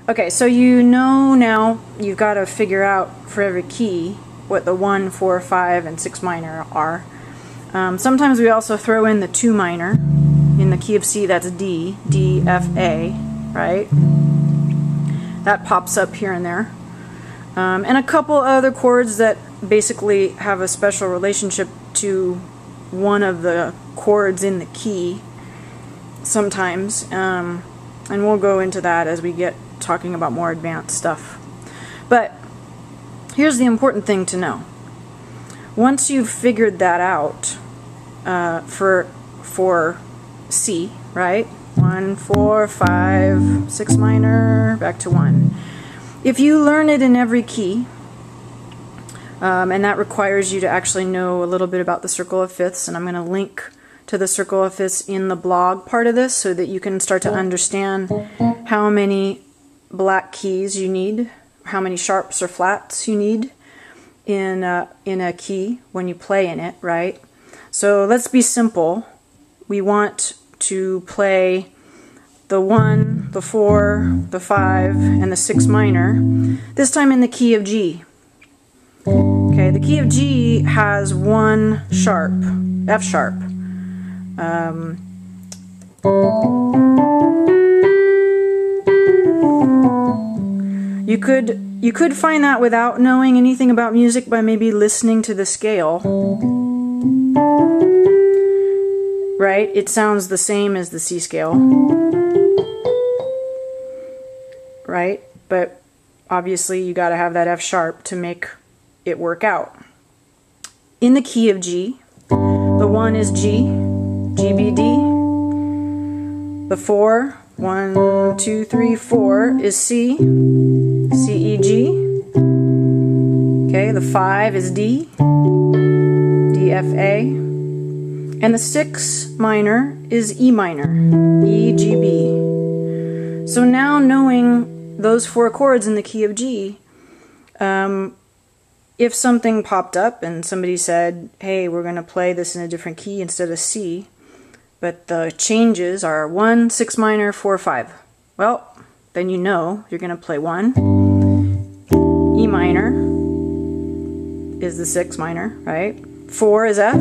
Okay, so you know now you've got to figure out for every key what the 1, 4, 5, and 6 minor are. Sometimes we also throw in the 2 minor. In the key of C, that's D, D, F, A, right? That pops up here and there. And a couple other chords that basically have a special relationship to one of the chords in the key sometimes. And we'll go into that as we get talking about more advanced stuff. But here's the important thing to know. Once you've figured that out for C, right? 1, 4, 5, 6 minor, back to 1. If you learn it in every key, and that requires you to actually know a little bit about the circle of fifths, and I'm going to link to the circle of fifths in the blog part of this so that you can start to understand how many black keys you need, how many sharps or flats you need in a key when you play in it, right? So let's be simple. We want to play the 1, the 4, the 5, and the 6 minor, this time in the key of G. Okay, the key of G has 1 sharp, F sharp. You could find that without knowing anything about music by maybe listening to the scale. Right? It sounds the same as the C scale. Right? But obviously you got to have that F sharp to make it work out. In the key of G, the 1 is G, G, B, D. The 4, 1, 2, 3, 4 is C, C, E, G. Okay, the 5 is D, D, F, A. And the 6 minor is E minor, E, G, B. So now knowing those 4 chords in the key of G, if something popped up and somebody said, hey, we're going to play this in a different key instead of C, but the changes are 1, 6 minor, 4, 5. Well, then you know you're going to play 1. E minor is the 6 minor, right? 4 is F.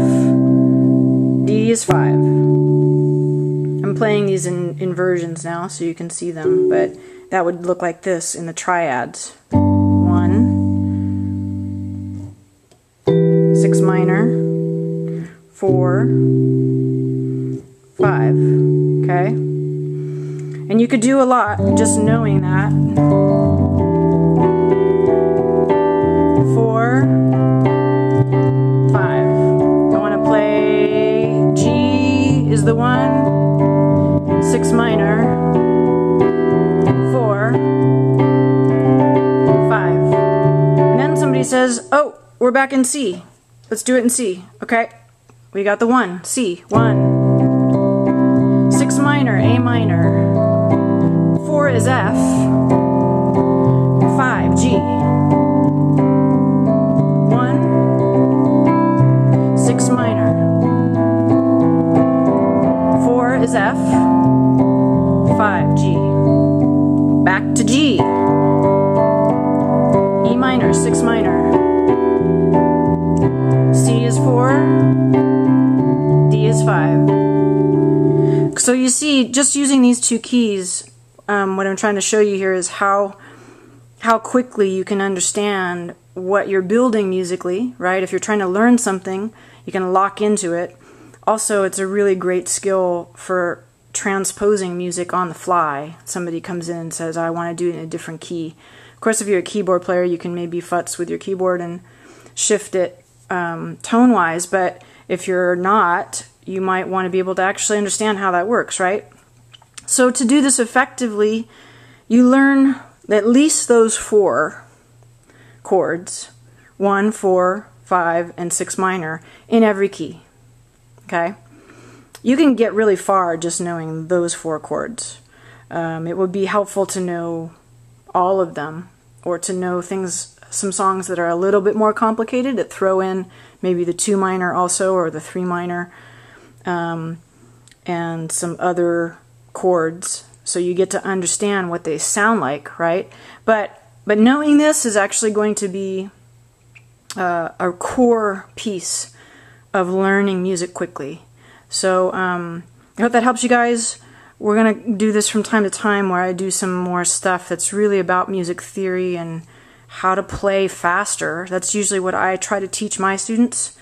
D is 5. I'm playing these in inversions now so you can see them, but that would look like this in the triads. 1, 6 minor, 4, 5. Okay? And you could do a lot just knowing that. 4, 5. I want to play G is the 1, 6 minor, 4, 5. And then somebody says, oh, we're back in C. Let's do it in C. Okay, we got the 1, C, 1. 6 minor, A minor. 4 is F. 5, G. 1, 6 minor. 4 is F. 5, G. Back to G. E minor, 6 minor. C is 4. D is 5. So you see, just using these 2 keys, what I'm trying to show you here is how quickly you can understand what you're building musically, right? If you're trying to learn something, you can lock into it. Also, it's a really great skill for transposing music on the fly. Somebody comes in and says, I want to do it in a different key. Of course, if you're a keyboard player, you can maybe futz with your keyboard and shift it tone-wise, but if you're not, you might want to be able to actually understand how that works, right? So to do this effectively, you learn at least those 4 chords, 1, 4, 5, and 6 minor in every key. Okay? You can get really far just knowing those 4 chords. It would be helpful to know all of them, or to know some songs that are a little bit more complicated, that throw in maybe the 2 minor also, or the 3 minor, and some other chords so you get to understand what they sound like, right? But knowing this is actually going to be a core piece of learning music quickly. So I hope that helps you guys. We're going to do this from time to time where I do some more stuff that's really about music theory and how to play faster. That's usually what I try to teach my students.